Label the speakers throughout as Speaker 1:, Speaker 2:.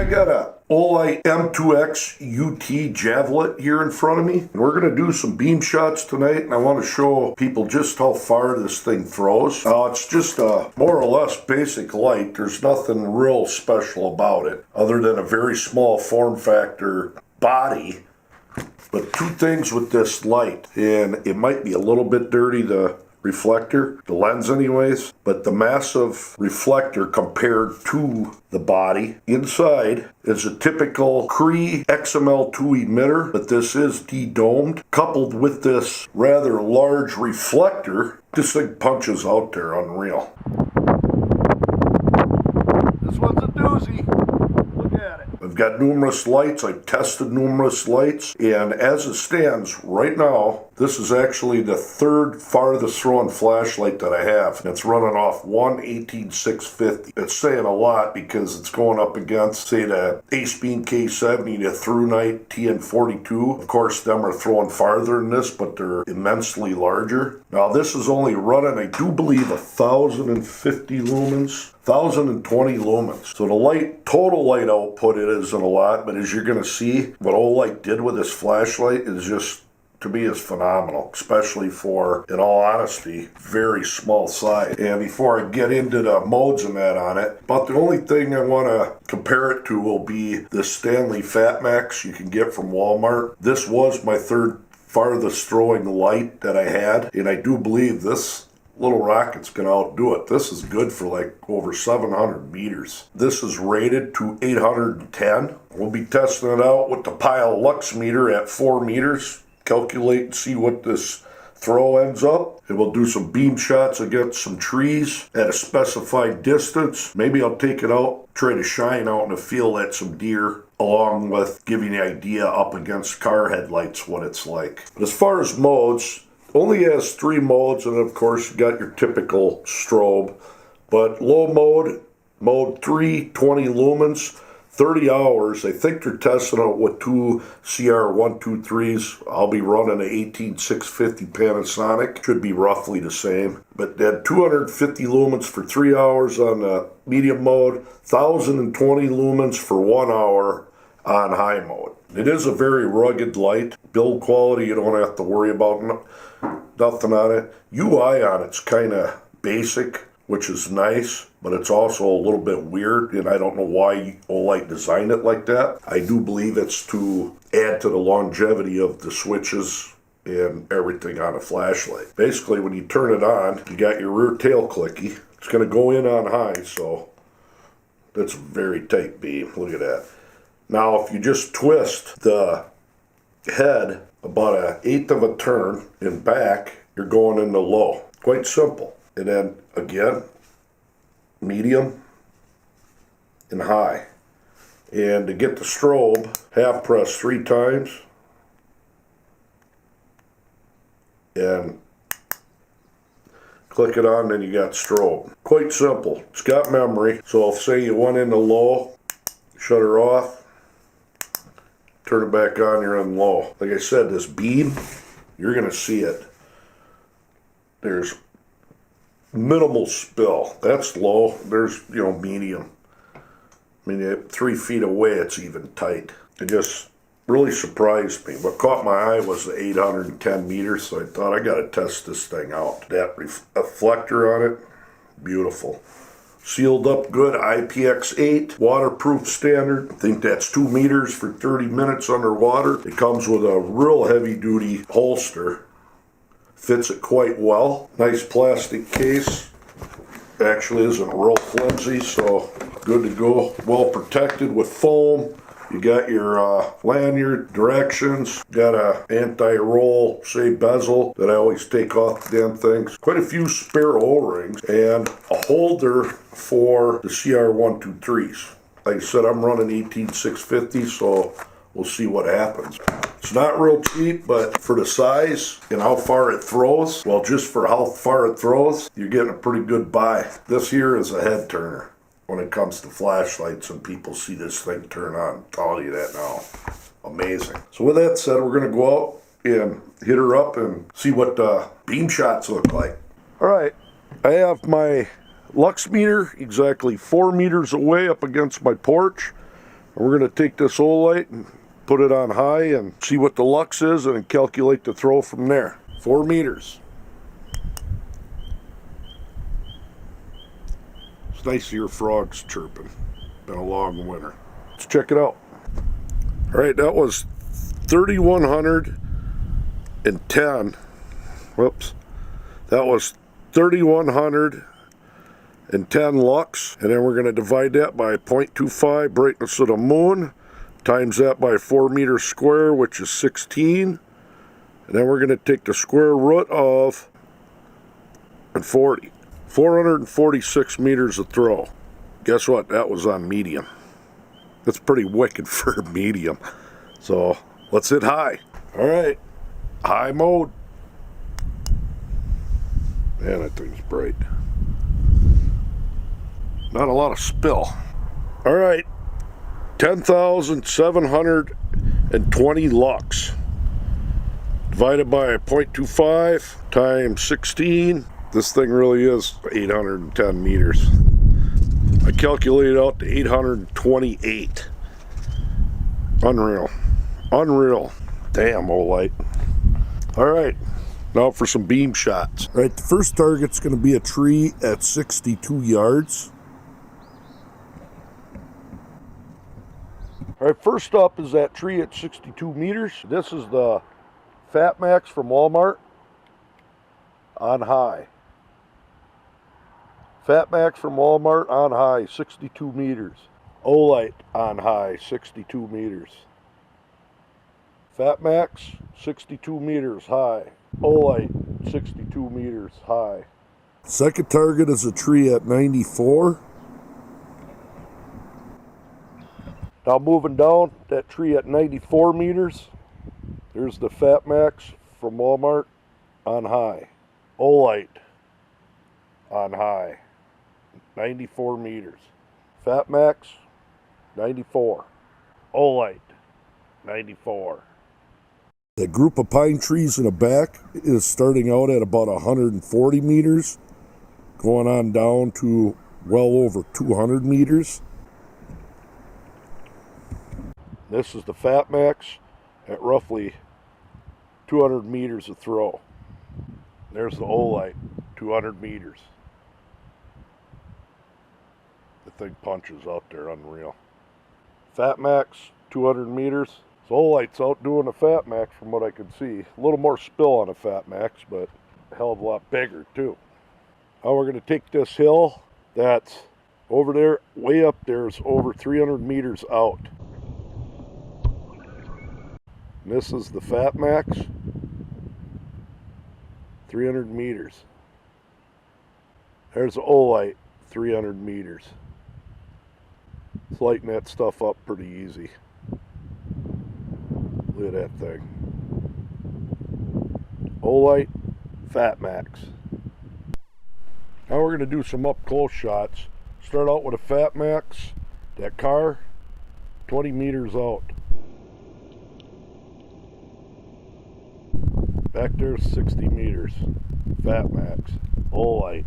Speaker 1: got a Olight M2X UT Javolet here in front of me, and we're going to do some beam shots tonight, and I want to show people just how far this thing throws. Now, it's just a more or less basic light. There's nothing real special about it, other than a very small form factor body. But two things with this light, and it might be a little bit dirty, the reflector, the lens anyways, but the massive reflector compared to the body. Inside is a typical Cree XML2 emitter, but this is de-domed. Coupled with this rather large reflector, this thing punches out there unreal. This one's a doozy. Look at it. I've got numerous lights. I've tested numerous lights, and as it stands right now, this is actually the third farthest throwing flashlight that I have. It's running off one 18650. It's saying a lot because it's going up against, say, the Ace Beam K70, the Through Night TN42. Of course, them are throwing farther than this, but they're immensely larger. Now, this is only running, I do believe, 1,050 lumens. 1,020 lumens. So the light, total light output, it isn't a lot, but as you're going to see, what Olight did with this flashlight is just, to me, is phenomenal, especially for, in all honesty, very small size. And before I get into the modes and that on it, about the only thing I want to compare it to will be the Stanley Fatmax you can get from Walmart. This was my third farthest throwing light that I had, and I do believe this little rocket's gonna outdo it. This is good for like over 700 meters. This is rated to 810. We'll be testing it out with the Pile Lux meter at 4 meters. Calculate and see what this throw ends up. And we'll do some beam shots against some trees at a specified distance. Maybe I'll take it out, try to shine out in the field at some deer, along with giving the idea up against car headlights what it's like. But as far as modes, only has 3 modes, and of course you got your typical strobe. But low mode, mode 3, 20 lumens, 30 hours. I think they're testing out with 2 CR123s. I'll be running an 18650 Panasonic. Should be roughly the same. But then 250 lumens for 3 hours on the medium mode, 1,020 lumens for 1 hour on high mode. It is a very rugged light. Build quality, you don't have to worry about nothing on it. UI on it's kind of basic, which is nice, but it's also a little bit weird, and I don't know why Olight designed it like that. I do believe it's to add to the longevity of the switches and everything on a flashlight. Basically, when you turn it on, you got your rear tail clicky. It's going to go in on high, so that's a very tight beam. Look at that. Now, if you just twist the head about 1/8 of a turn and back, you're going into low. Quite simple. And then, again, medium and high. And to get the strobe, half press 3 times. And click it on, then you got strobe. Quite simple. It's got memory. So if, say, you went into low, shut her off, turn it back on, you're in low. Like I said, this beam, you're going to see it. There's minimal spill. That's low. There's, medium. I mean, at 3 feet away, it's even tight. It just really surprised me. What caught my eye was the 810 meters, so I thought I got to test this thing out. That reflector on it, beautiful. Sealed up good, IPX8, waterproof standard. I think that's 2 meters for 30 minutes underwater. It comes with a real heavy duty holster. Fits it quite well. Nice plastic case. Actually isn't real flimsy, so good to go. Well protected with foam. You got your lanyard, directions, got a anti-roll, say, bezel that I always take off the damn things. Quite a few spare O-rings and a holder for the CR123s. Like I said, I'm running 18650, so we'll see what happens. It's not real cheap, but for the size and how far it throws, well, just for how far it throws, you're getting a pretty good buy. This here is a head turner when it comes to flashlights, and people see this thing turn on. I'm telling you that now. Amazing. So with that said, we're going to go out and hit her up and see what the beam shots look like. All right, I have my Lux meter exactly 4 meters away up against my porch. We're going to take this Olight and put it on high and see what the lux is and calculate the throw from there. 4 meters. It's nice to hear frogs chirping. Been a long winter. Let's check it out. All right, that was 3,110. Whoops. That was 3,110 lux, and then we're going to divide that by 0.25 brightness of the moon, times that by 4 meters square, which is 16, and then we're going to take the square root of 40. 446 meters of throw. Guess what? That was on medium. That's pretty wicked for medium. So let's hit high. All right, high mode. Man, that thing's bright. Not a lot of spill. All right, 10,720 lux. Divided by 0.25 times 16. This thing really is 810 meters. I calculated out to 828. Unreal. Unreal. Damn, Olight. All right. Now for some beam shots. All right, the first target's going to be a tree at 62 yards. All right, first up is that tree at 62 meters. This is the Fat Max from Walmart on high. Fat Max from Walmart on high, 62 meters. Olight on high, 62 meters. Fat Max, 62 meters high. Olight, 62 meters high. Second target is a tree at 94. Now moving down, that tree at 94 meters. There's the Fat Max from Walmart on high. Olight on high, 94 meters. Fat Max, 94. Olight, 94. The group of pine trees in the back is starting out at about 140 meters, going on down to well over 200 meters. This is the Fat Max at roughly 200 meters of throw. There's the Olight, 200 meters. The thing punches out there, unreal. Fat Max, 200 meters. So Olight's outdoing the Fat Max from what I can see. A little more spill on a Fat Max, but a hell of a lot bigger too. Now we're going to take this hill that's over there, way up there is over 300 meters out. And this is the Fat Max, 300 meters. There's the Olight, 300 meters. It's lighting that stuff up pretty easy. Look at that thing. Olight, Fat Max. Now we're going to do some up close shots. Start out with a Fat Max. That car, 20 meters out. Back there, 60 meters. Fat Max. Olight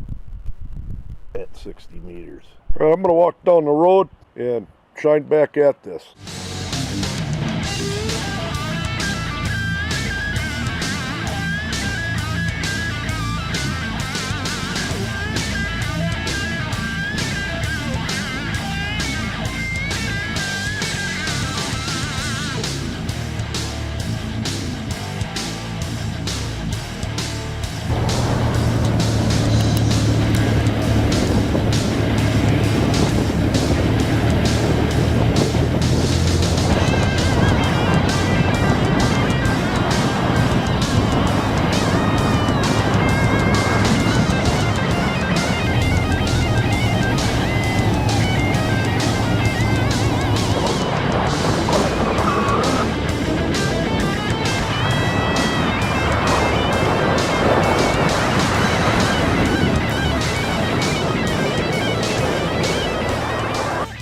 Speaker 1: at 60 meters. All right, I'm going to walk down the road and shine back at this.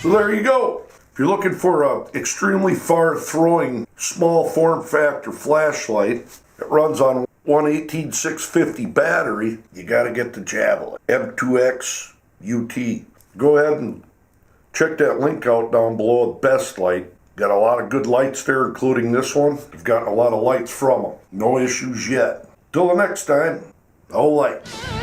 Speaker 1: So there you go. If you're looking for an extremely far throwing small form factor flashlight that runs on 18650 battery, you got to get the Javolet M2X UT. Go ahead and Check that link out down below, Best Light. Got a lot of good lights there, including this one. I've gotten a lot of lights from them. No issues yet. Till the next time, Olight.